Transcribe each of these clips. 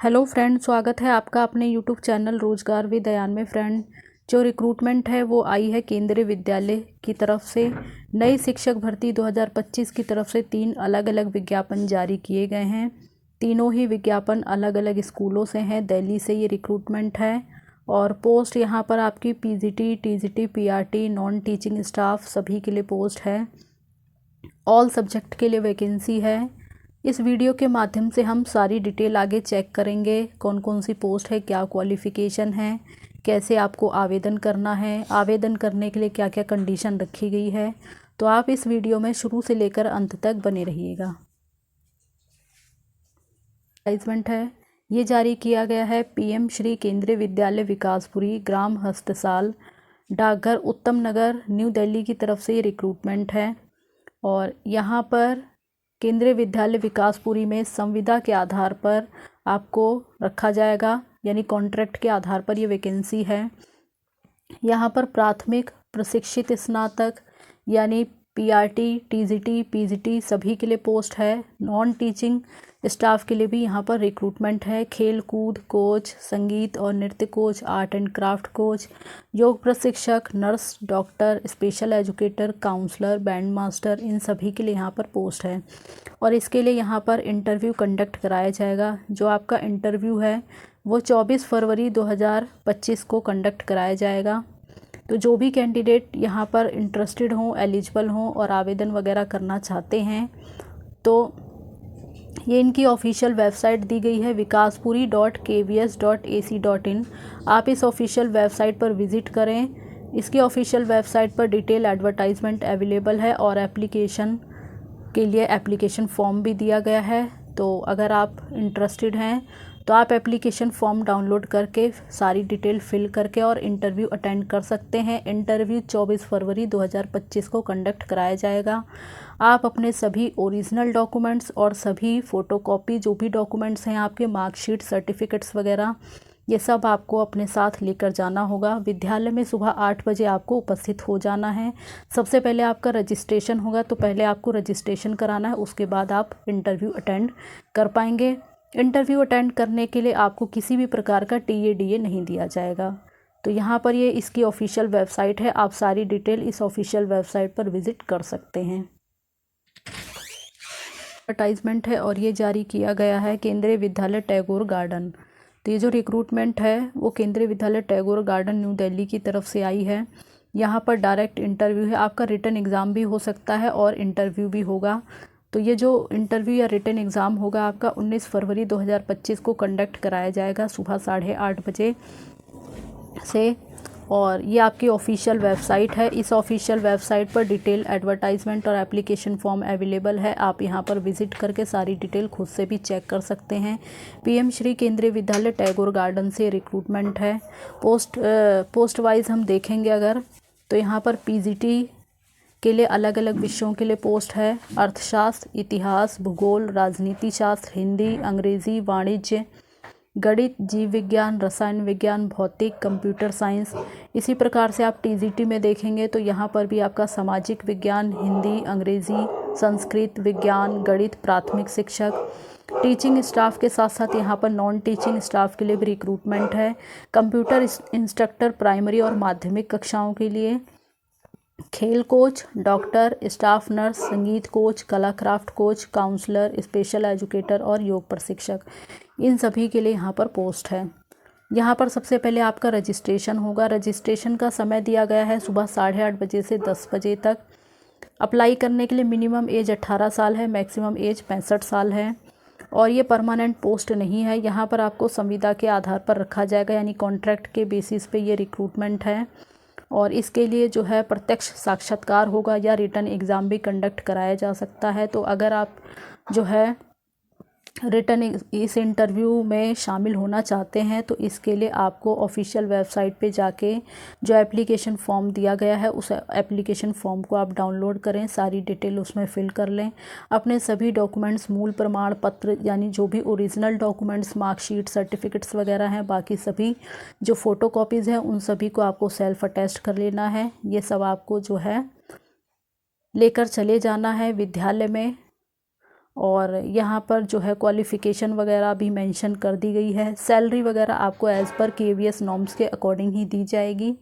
Hello friend, स्वागत है आपका अपने यूट्यूब चैनल रोजगार विद दयान में। फ्रेंड, जो रिक्रूटमेंट है वो आई है केंद्रीय विद्यालय की तरफ से। नई शिक्षक भर्ती 2025 की तरफ से 3 अलग अलग विज्ञापन जारी किए गए हैं। तीनों ही विज्ञापन अलग अलग स्कूलों से हैं। दिल्ली से ये रिक्रूटमेंट है और पोस्ट यहाँ पर आपकी PGT, TGT, PRT, non teaching staff सभी के लिए पोस्ट है। ऑल सब्जेक्ट के लिए वैकेंसी है। इस वीडियो के माध्यम से हम सारी डिटेल आगे चेक करेंगे, कौन कौन सी पोस्ट है, क्या क्वालिफ़िकेशन है, कैसे आपको आवेदन करना है, आवेदन करने के लिए क्या क्या कंडीशन रखी गई है। तो आप इस वीडियो में शुरू से लेकर अंत तक बने रहिएगा। एडवर्टाइजमेंट है, ये जारी किया गया है पीएम श्री केंद्रीय विद्यालय विकासपुरी, ग्राम हस्तसाल, डाकघर उत्तम नगर, न्यू दिल्ली की तरफ से ये रिक्रूटमेंट है। और यहाँ पर केंद्रीय विद्यालय विकासपुरी में संविदा के आधार पर आपको रखा जाएगा, यानी कॉन्ट्रैक्ट के आधार पर ये वैकेंसी है। यहाँ पर प्राथमिक प्रशिक्षित स्नातक यानी पीआरटी, टीजीटी, पीजीटी सभी के लिए पोस्ट है। नॉन टीचिंग स्टाफ के लिए भी यहाँ पर रिक्रूटमेंट है। खेल कूद कोच, संगीत और नृत्य coach, art and craft coach, योग प्रशिक्षक, nurse, doctor, special educator, counsellor, band master, इन सभी के लिए यहाँ पर पोस्ट है। और इसके लिए यहाँ पर इंटरव्यू कंडक्ट कराया जाएगा। जो आपका इंटरव्यू है वो 24 फरवरी 2025 को कंडक्ट कराया जाएगा। तो जो भी कैंडिडेट यहाँ पर इंटरेस्टेड हों, एलिजिबल हों और आवेदन वगैरह करना चाहते हैं, तो ये इनकी ऑफिशियल वेबसाइट दी गई है vikaspuri.kvs.ac.in। आप इस ऑफिशियल वेबसाइट पर विज़िट करें। इसकी ऑफिशियल वेबसाइट पर डिटेल एडवर्टाइजमेंट अवेलेबल है और एप्लीकेशन के लिए एप्लीकेशन फॉर्म भी दिया गया है। तो अगर आप इंटरेस्टेड हैं तो आप एप्लीकेशन फॉर्म डाउनलोड करके सारी डिटेल फिल करके और इंटरव्यू अटेंड कर सकते हैं। इंटरव्यू 24 फरवरी 2025 को कंडक्ट कराया जाएगा। आप अपने सभी ओरिजिनल डॉक्यूमेंट्स और सभी फ़ोटोकॉपी जो भी डॉक्यूमेंट्स हैं आपके, मार्कशीट, सर्टिफिकेट्स वगैरह, ये सब आपको अपने साथ लेकर जाना होगा। विद्यालय में सुबह 8 बजे आपको उपस्थित हो जाना है। सबसे पहले आपका रजिस्ट्रेशन होगा, तो पहले आपको रजिस्ट्रेशन कराना है, उसके बाद आप इंटरव्यू अटेंड कर पाएंगे। इंटरव्यू अटेंड करने के लिए आपको किसी भी प्रकार का टीए नहीं दिया जाएगा। तो यहाँ पर ये इसकी ऑफिशियल वेबसाइट है, आप सारी डिटेल इस ऑफिशियल वेबसाइट पर विज़िट कर सकते हैं। एडवर्टाइजमेंट है और ये जारी किया गया है केंद्रीय विद्यालय टैगोर गार्डन। तो ये जो रिक्रूटमेंट है वो केंद्रीय विद्यालय टैगोर गार्डन न्यू दिल्ली की तरफ से आई है। यहाँ पर डायरेक्ट इंटरव्यू है, आपका रिटन एग्ज़ाम भी हो सकता है और इंटरव्यू भी होगा। तो ये जो इंटरव्यू या रिटन एग्ज़ाम होगा आपका 19 फरवरी 2025 को कंडक्ट कराया जाएगा सुबह 8:30 बजे से। और ये आपकी ऑफिशियल वेबसाइट है। इस ऑफिशियल वेबसाइट पर डिटेल एडवर्टाइजमेंट और एप्लीकेशन फॉर्म अवेलेबल है। आप यहाँ पर विज़िट करके सारी डिटेल खुद से भी चेक कर सकते हैं। पीएम श्री केंद्रीय विद्यालय टैगोर गार्डन से रिक्रूटमेंट है। पोस्ट वाइज हम देखेंगे अगर, तो यहाँ पर पीजीटी के लिए अलग अलग विषयों के लिए पोस्ट है। अर्थशास्त्र, इतिहास, भूगोल, राजनीति शास्त्र, हिंदी, अंग्रेज़ी, वाणिज्य, गणित, जीव विज्ञान, रसायन विज्ञान, भौतिक, कंप्यूटर साइंस। इसी प्रकार से आप टीजीटी में देखेंगे तो यहाँ पर भी आपका सामाजिक विज्ञान, हिंदी, अंग्रेज़ी, संस्कृत, विज्ञान, गणित, प्राथमिक शिक्षक, टीचिंग स्टाफ के साथ साथ यहाँ पर नॉन टीचिंग स्टाफ के लिए भी रिक्रूटमेंट है। कंप्यूटर इंस्ट्रक्टर प्राइमरी और माध्यमिक कक्षाओं के लिए, खेल कोच, डॉक्टर, स्टाफ नर्स, संगीत कोच, कला craft coach, counsellor, special educator और योग प्रशिक्षक, इन सभी के लिए यहाँ पर पोस्ट है। यहाँ पर सबसे पहले आपका रजिस्ट्रेशन होगा। रजिस्ट्रेशन का समय दिया गया है सुबह 8:30 बजे से 10 बजे तक। अप्लाई करने के लिए मिनिमम एज 18 साल है, मैक्सिमम एज 65 साल है। और ये परमानेंट पोस्ट नहीं है, यहाँ पर आपको संविदा के आधार पर रखा जाएगा, यानी कॉन्ट्रैक्ट के बेसिस पे ये रिक्रूटमेंट है। और इसके लिए जो है प्रत्यक्ष साक्षात्कार होगा या रिटन एग्ज़ाम भी कंडक्ट कराया जा सकता है। तो अगर आप जो है रिटन इस इंटरव्यू में शामिल होना चाहते हैं तो इसके लिए आपको ऑफिशियल वेबसाइट पे जाके जो एप्लीकेशन फ़ॉर्म दिया गया है उस एप्लीकेशन फ़ॉर्म को आप डाउनलोड करें, सारी डिटेल उसमें फिल कर लें। अपने सभी डॉक्यूमेंट्स, मूल प्रमाण पत्र यानी जो भी ओरिजिनल डॉक्यूमेंट्स, मार्कशीट, सर्टिफिकेट्स वगैरह हैं, बाकी सभी जो फ़ोटोकॉपीज़ हैं उन सभी को आपको सेल्फ़ अटेस्ट कर लेना है। ये सब आपको जो है लेकर चले जाना है विद्यालय में। और यहाँ पर जो है क्वालिफ़िकेशन वगैरह भी मेंशन कर दी गई है। सैलरी वगैरह आपको एज़ पर KVS नॉर्म्स के अकॉर्डिंग ही दी जाएगी।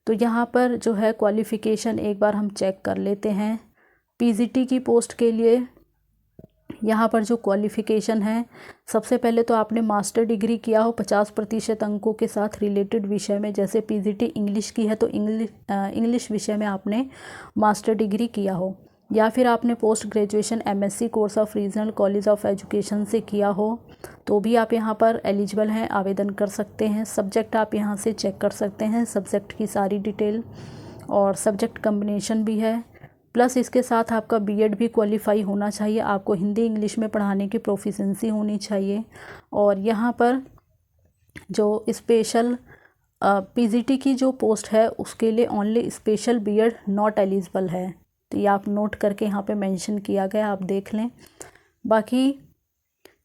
तो यहाँ पर जो है क्वालिफ़िकेशन एक बार हम चेक कर लेते हैं। PGT की पोस्ट के लिए यहाँ पर जो क्वालिफ़िकेशन है, सबसे पहले तो आपने मास्टर डिग्री किया हो 50% अंकों के साथ रिलेटेड विषय में। जैसे PGT इंग्लिश की है तो इंग्लिश विषय में आपने मास्टर डिग्री किया हो, या फिर आपने post graduation MSc course of regional college of education से किया हो, तो भी आप यहाँ पर एलिजिबल हैं, आवेदन कर सकते हैं। सब्जेक्ट आप यहाँ से चेक कर सकते हैं, सब्जेक्ट की सारी डिटेल, और सब्जेक्ट कम्बिनेशन भी है। प्लस इसके साथ आपका B.Ed भी क्वालिफाई होना चाहिए, आपको हिंदी इंग्लिश में पढ़ाने की प्रोफिशेंसी होनी चाहिए। और यहाँ पर जो स्पेशल PGT की जो पोस्ट है उसके लिए only special B.Ed not eligible है। तो ये आप नोट करके यहाँ पे मेंशन किया गया, आप देख लें। बाकी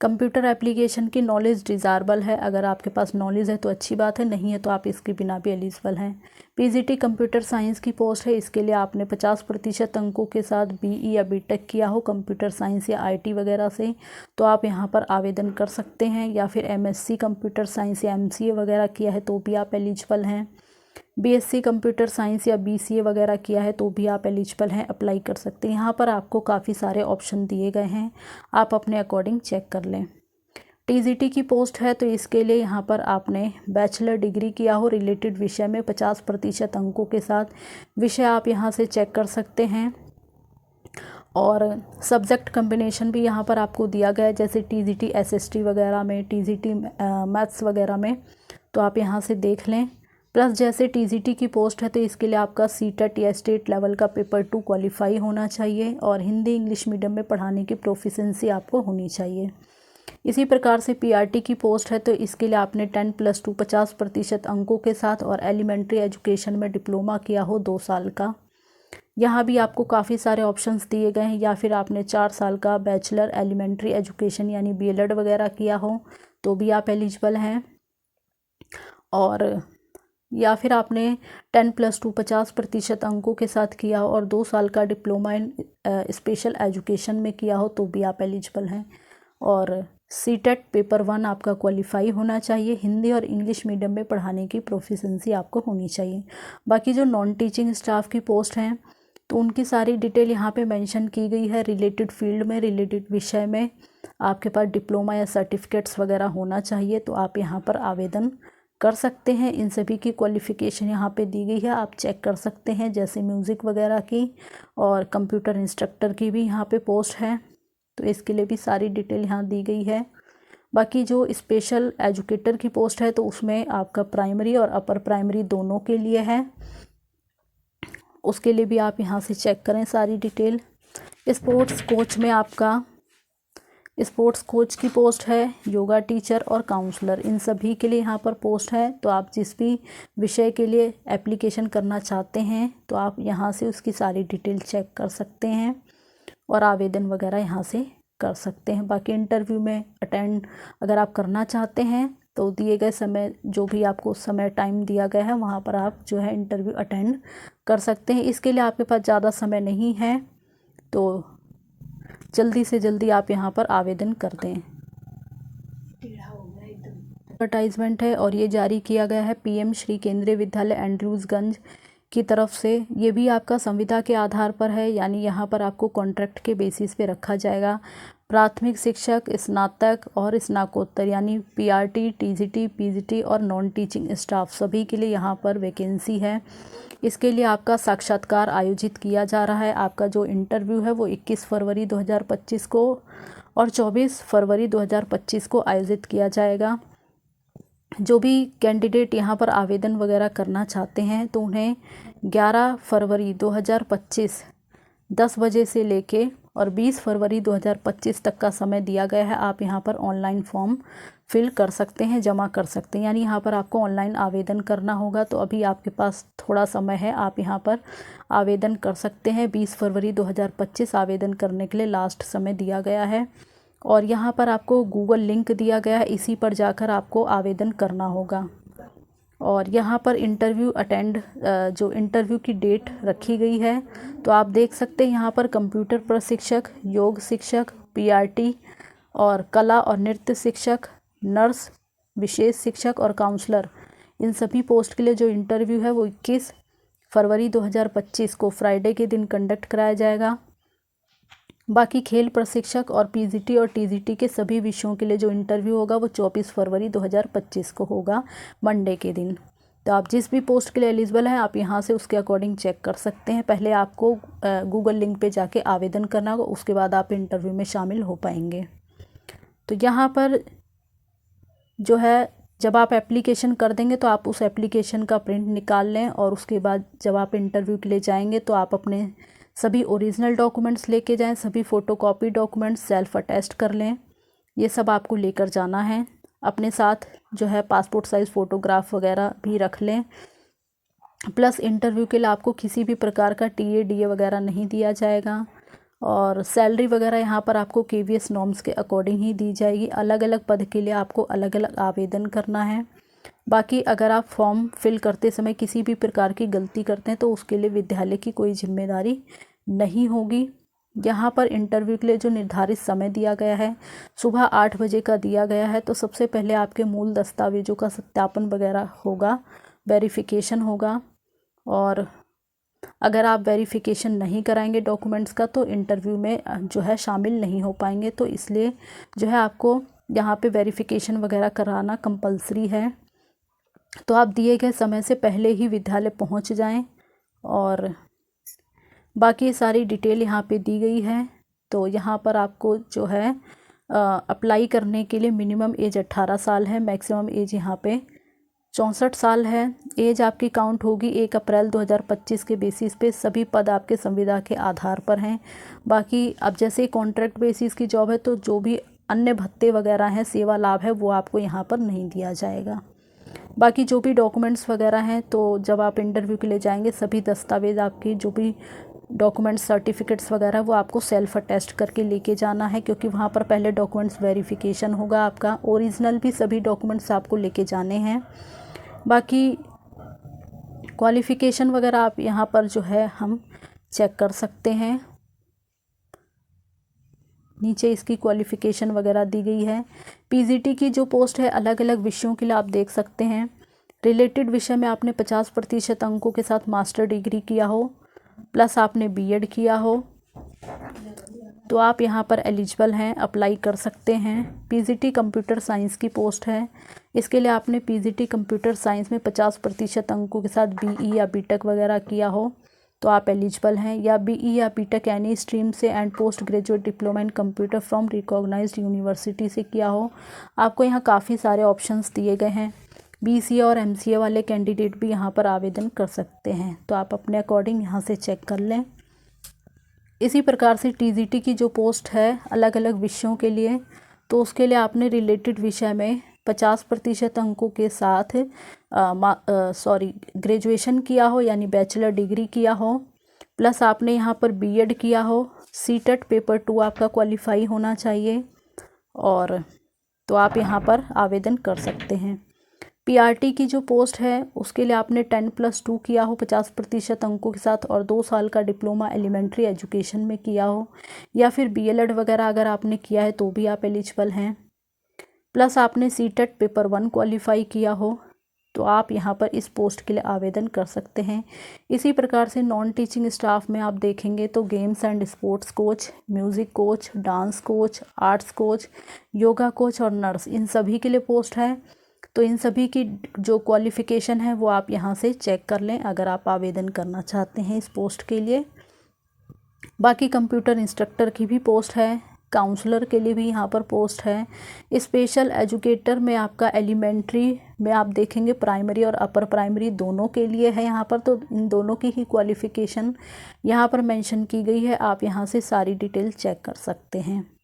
कंप्यूटर एप्लीकेशन की नॉलेज डिज़ायरेबल है, अगर आपके पास नॉलेज है तो अच्छी बात है, नहीं है तो आप इसके बिना भी एलिजिबल हैं। PGT कंप्यूटर साइंस की पोस्ट है, इसके लिए आपने 50% अंकों के साथ BE या BTech किया हो कंप्यूटर साइंस या IT वगैरह से, तो आप यहाँ पर आवेदन कर सकते हैं। या फिर MSc कंप्यूटर साइंस या MCA वगैरह किया है तो भी आप एलिजिबल हैं। BSc कंप्यूटर साइंस या BCA वगैरह किया है तो भी आप एलिजिबल हैं, अप्लाई कर सकते हैं। यहाँ पर आपको काफ़ी सारे ऑप्शन दिए गए हैं, आप अपने अकॉर्डिंग चेक कर लें। TGT की पोस्ट है तो इसके लिए यहाँ पर आपने बैचलर डिग्री किया हो रिलेटेड विषय में 50% अंकों के साथ, विषय आप यहाँ से चेक कर सकते हैं। और सब्जेक्ट कम्बिनेशन भी यहाँ पर आपको दिया गया है, जैसे TGT SST वगैरह में, TGT मैथ्स वगैरह में, तो आप यहाँ से देख लें। प्लस जैसे TGT की पोस्ट है तो इसके लिए आपका CTET या स्टेट लेवल का पेपर 2 क्वालिफाई होना चाहिए, और हिंदी इंग्लिश मीडियम में पढ़ाने की प्रोफिशेंसी आपको होनी चाहिए। इसी प्रकार से PRT की पोस्ट है तो इसके लिए आपने 10+2 50% अंकों के साथ और एलिमेंट्री एजुकेशन में डिप्लोमा किया हो 2 साल का। यहाँ भी आपको काफ़ी सारे ऑप्शंस दिए गए हैं, या फिर आपने 4 साल का बैचलर एलिमेंट्री एजुकेशन यानी B.Ed वगैरह किया हो तो भी आप एलिजिबल हैं। और या फिर आपने 10+2 50% अंकों के साथ किया हो और 2 साल का डिप्लोमा इन स्पेशल एजुकेशन में किया हो तो भी आप एलिजिबल हैं। और CTET पेपर 1 आपका क्वालिफाई होना चाहिए, हिंदी और इंग्लिश मीडियम में पढ़ाने की प्रोफिशेंसी आपको होनी चाहिए। बाकी जो नॉन टीचिंग स्टाफ की पोस्ट हैं तो उनकी सारी डिटेल यहाँ पे मेंशन की गई है। रिलेटेड फील्ड में, रिलेटेड विषय में आपके पास डिप्लोमा या सर्टिफिकेट्स वगैरह होना चाहिए, तो आप यहाँ पर आवेदन कर सकते हैं। इन सभी की क्वालिफ़िकेशन यहाँ पे दी गई है, आप चेक कर सकते हैं, जैसे म्यूज़िक वगैरह की, और कंप्यूटर इंस्ट्रक्टर की भी यहाँ पे पोस्ट है, तो इसके लिए भी सारी डिटेल यहाँ दी गई है। बाकी जो स्पेशल एजुकेटर की पोस्ट है तो उसमें आपका प्राइमरी और अपर प्राइमरी दोनों के लिए है, उसके लिए भी आप यहाँ से चेक करें सारी डिटेल। स्पोर्ट्स कोच में आपका स्पोर्ट्स कोच की पोस्ट है, योगा टीचर और काउंसलर, इन सभी के लिए यहाँ पर पोस्ट है। तो आप जिस भी विषय के लिए एप्लीकेशन करना चाहते हैं तो आप यहाँ से उसकी सारी डिटेल चेक कर सकते हैं और आवेदन वगैरह यहाँ से कर सकते हैं। बाकी इंटरव्यू में अटेंड अगर आप करना चाहते हैं तो दिए गए समय, जो भी आपको समय टाइम दिया गया है वहाँ पर आप जो है इंटरव्यू अटेंड कर सकते हैं। इसके लिए आपके पास ज़्यादा समय नहीं है, तो जल्दी से जल्दी आप यहाँ पर आवेदन कर दें। एडवर्टाइजमेंट है और ये जारी किया गया है PM श्री केंद्रीय विद्यालय एंड्रूजगंज की तरफ से। ये भी आपका संविदा के आधार पर है, यानी यहाँ पर आपको कॉन्ट्रैक्ट के बेसिस पे रखा जाएगा। प्राथमिक शिक्षक, स्नातक और स्नाकोत्तर यानी PRT, TGT, PGT और नॉन टीचिंग स्टाफ सभी के लिए यहाँ पर वैकेंसी है। इसके लिए आपका साक्षात्कार आयोजित किया जा रहा है। आपका जो इंटरव्यू है वो 21 फरवरी 2025 को और 24 फरवरी 2025 को आयोजित किया जाएगा। जो भी कैंडिडेट यहाँ पर आवेदन वगैरह करना चाहते हैं तो उन्हें 11 फरवरी 2025 10 बजे से लेके और 20 फरवरी 2025 तक का समय दिया गया है। आप यहाँ पर ऑनलाइन फॉर्म फिल कर सकते हैं, जमा कर सकते हैं, यानी यहाँ पर आपको ऑनलाइन आवेदन करना होगा। तो अभी आपके पास थोड़ा समय है, आप यहाँ पर आवेदन कर सकते हैं। 20 फरवरी 2025 आवेदन करने के लिए लास्ट समय दिया गया है। और यहाँ पर आपको गूगल लिंक दिया गया है, इसी पर जाकर आपको आवेदन करना होगा। और यहाँ पर इंटरव्यू जो इंटरव्यू की डेट रखी गई है तो आप देख सकते हैं यहाँ पर कंप्यूटर प्रशिक्षक, योग शिक्षक, पीआरटी और कला और नृत्य शिक्षक, नर्स, विशेष शिक्षक और काउंसलर, इन सभी पोस्ट के लिए जो इंटरव्यू है वो 21 फरवरी 2025 को फ्राइडे के दिन कंडक्ट कराया जाएगा। बाकी खेल प्रशिक्षक और पीजीटी और टीजीटी के सभी विषयों के लिए जो इंटरव्यू होगा वो 24 फरवरी 2025 को होगा, मंडे के दिन। तो आप जिस भी पोस्ट के लिए एलिजिबल हैं आप यहाँ से उसके अकॉर्डिंग चेक कर सकते हैं। पहले आपको गूगल लिंक पे जाके आवेदन करना होगा, उसके बाद आप इंटरव्यू में शामिल हो पाएंगे। तो यहाँ पर जो है जब आप एप्लीकेशन कर देंगे तो आप उस एप्लीकेशन का प्रिंट निकाल लें, और उसके बाद जब आप इंटरव्यू के लिए जाएंगे तो आप अपने सभी ओरिजिनल डॉक्यूमेंट्स लेके जाएं, सभी फ़ोटोकॉपी डॉक्यूमेंट्स सेल्फ अटेस्ट कर लें, ये सब आपको लेकर जाना है। अपने साथ जो है पासपोर्ट साइज़ फ़ोटोग्राफ वगैरह भी रख लें। प्लस इंटरव्यू के लिए आपको किसी भी प्रकार का टीए डीए वगैरह नहीं दिया जाएगा, और सैलरी वगैरह यहाँ पर आपको केवीएस नॉर्म्स के अकॉर्डिंग ही दी जाएगी। अलग अलग पद के लिए आपको अलग अलग आवेदन करना है। बाकी अगर आप फॉर्म फिल करते समय किसी भी प्रकार की गलती करते हैं तो उसके लिए विद्यालय की कोई जिम्मेदारी नहीं होगी। यहाँ पर इंटरव्यू के लिए जो निर्धारित समय दिया गया है सुबह 8 बजे का दिया गया है। तो सबसे पहले आपके मूल दस्तावेजों का सत्यापन वगैरह होगा, वेरिफिकेशन होगा, और अगर आप वेरिफिकेशन नहीं कराएंगे डॉक्यूमेंट्स का तो इंटरव्यू में जो है शामिल नहीं हो पाएंगे। तो इसलिए जो है आपको यहाँ पे वेरिफिकेशन वगैरह कराना कंपलसरी है। तो आप दिए गए समय से पहले ही विद्यालय पहुँच जाएं, और बाकी सारी डिटेल यहाँ पे दी गई है। तो यहाँ पर आपको जो है अप्लाई करने के लिए मिनिमम एज 18 साल है, मैक्सिमम एज यहाँ पे 64 साल है। एज आपकी काउंट होगी 1 अप्रैल 2025 के बेसिस पे। सभी पद आपके संविदा के आधार पर हैं। बाकी अब जैसे कॉन्ट्रैक्ट बेसिस की जॉब है तो जो भी अन्य भत्ते वगैरह हैं, सेवा लाभ है, वो आपको यहाँ पर नहीं दिया जाएगा। बाकी जो भी डॉक्यूमेंट्स वगैरह हैं तो जब आप इंटरव्यू के लिए जाएंगे सभी दस्तावेज़ आपकी जो भी डॉक्यूमेंट्स सर्टिफिकेट्स वगैरह वो आपको सेल्फ अटेस्ट करके लेके जाना है, क्योंकि वहाँ पर पहले डॉक्यूमेंट्स वेरिफिकेशन होगा आपका। ओरिजिनल भी सभी डॉक्यूमेंट्स आपको लेके जाने हैं। बाकी क्वालिफ़िकेशन वगैरह आप यहाँ पर जो है हम चेक कर सकते हैं, नीचे इसकी क्वालिफ़िकेशन वगैरह दी गई है। पीजीटी की जो पोस्ट है अलग अलग विषयों के लिए आप देख सकते हैं। रिलेटेड विषय में आपने 50% अंकों के साथ मास्टर डिग्री किया हो, प्लस आपने बीएड किया हो, तो आप यहाँ पर एलिजिबल हैं, अप्लाई कर सकते हैं। पीजीटी कंप्यूटर साइंस की पोस्ट है, इसके लिए आपने पीजीटी कंप्यूटर साइंस में 50% अंकों के साथ बीई या बीटेक वगैरह किया हो तो आप एलिजिबल हैं, या बीई या बीटेक एनी स्ट्रीम से and post graduate diploma in computer from recognised university से किया हो। आपको यहाँ काफ़ी सारे ऑप्शंस दिए गए हैं। बीसीए और एमसीए वाले कैंडिडेट भी यहाँ पर आवेदन कर सकते हैं, तो आप अपने अकॉर्डिंग यहाँ से चेक कर लें। इसी प्रकार से टीजीटी की जो पोस्ट है अलग अलग विषयों के लिए, तो उसके लिए आपने रिलेटेड विषय में 50% अंकों के साथ ग्रेजुएशन किया हो, यानी बैचलर डिग्री किया हो, प्लस आपने यहाँ पर बीएड किया हो, सीटेट पेपर 2 आपका क्वालिफाई होना चाहिए, और तो आप यहाँ पर आवेदन कर सकते हैं। पीआरटी की जो पोस्ट है उसके लिए आपने 10+2 किया हो 50% अंकों के साथ, और 2 साल का डिप्लोमा एलिमेंट्री एजुकेशन में किया हो, या फिर बीएलएड वगैरह अगर आपने किया है तो भी आप एलिजिबल हैं। प्लस आपने सीटेट पेपर 1 क्वालिफाई किया हो, तो आप यहाँ पर इस पोस्ट के लिए आवेदन कर सकते हैं। इसी प्रकार से नॉन टीचिंग स्टाफ में आप देखेंगे तो games and sports coach, music coach, dance coach, arts coach, yoga coach और नर्स, इन सभी के लिए पोस्ट है। तो इन सभी की जो क्वालिफ़िकेशन है वो आप यहाँ से चेक कर लें अगर आप आवेदन करना चाहते हैं इस पोस्ट के लिए। बाकी कंप्यूटर इंस्ट्रक्टर की भी पोस्ट है, काउंसलर के लिए भी यहाँ पर पोस्ट है। स्पेशल एजुकेटर में आपका एलिमेंट्री में आप देखेंगे प्राइमरी और अपर प्राइमरी दोनों के लिए है यहाँ पर, तो इन दोनों की ही क्वालिफ़िकेशन यहाँ पर मेंशन की गई है। आप यहाँ से सारी डिटेल चेक कर सकते हैं।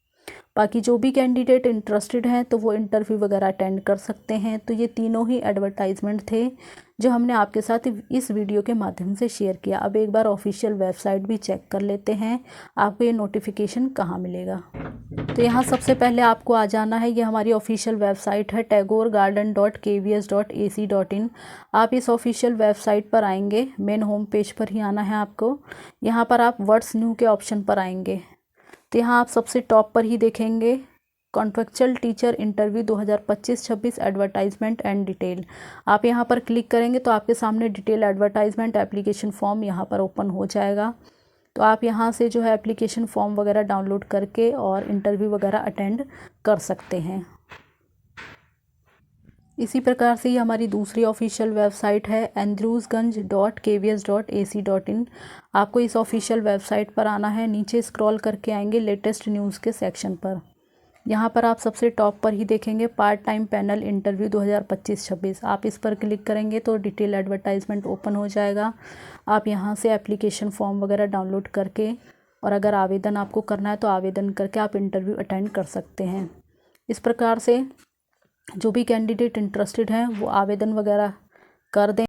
बाकी जो भी कैंडिडेट इंटरेस्टेड हैं तो वो इंटरव्यू वगैरह अटेंड कर सकते हैं। तो ये तीनों ही एडवर्टाइजमेंट थे जो हमने आपके साथ इस वीडियो के माध्यम से शेयर किया। अब एक बार ऑफिशियल वेबसाइट भी चेक कर लेते हैं आपको ये नोटिफिकेशन कहाँ मिलेगा। तो यहाँ सबसे पहले आपको आ जाना है, ये हमारी ऑफिशियल वेबसाइट है tagoregarden.kvs.ac.in। आप इस ऑफिशियल वेबसाइट पर आएंगे, मेन होम पेज पर ही आना है आपको। यहाँ पर आप व्हाट्स न्यू के ऑप्शन पर आएंगे, तो यहाँ आप सबसे टॉप पर ही देखेंगे contractual teacher interview 2025-26 advertisement and detail. आप यहाँ पर क्लिक करेंगे तो आपके सामने डिटेल एडवर्टाइजमेंट एप्लीकेशन फॉर्म यहाँ पर ओपन हो जाएगा। तो आप यहाँ से जो है एप्लीकेशन फॉर्म वगैरह डाउनलोड करके और इंटरव्यू वगैरह अटेंड कर सकते हैं। इसी प्रकार से ही हमारी दूसरी ऑफिशियल वेबसाइट है andrewsganj.kvs.ac.in। आपको इस ऑफिशियल वेबसाइट पर आना है, नीचे स्क्रॉल करके आएंगे लेटेस्ट न्यूज़ के सेक्शन पर। यहाँ पर आप सबसे टॉप पर ही देखेंगे पार्ट टाइम पैनल इंटरव्यू 2025-26। आप इस पर क्लिक करेंगे तो डिटेल एडवर्टाइजमेंट ओपन हो जाएगा। आप यहाँ से एप्लीकेशन फॉर्म वगैरह डाउनलोड करके और अगर आवेदन आपको करना है तो आवेदन करके आप इंटरव्यू अटेंड कर सकते हैं। इस प्रकार से जो भी कैंडिडेट इंटरेस्टेड हैं वो आवेदन वगैरह कर दें।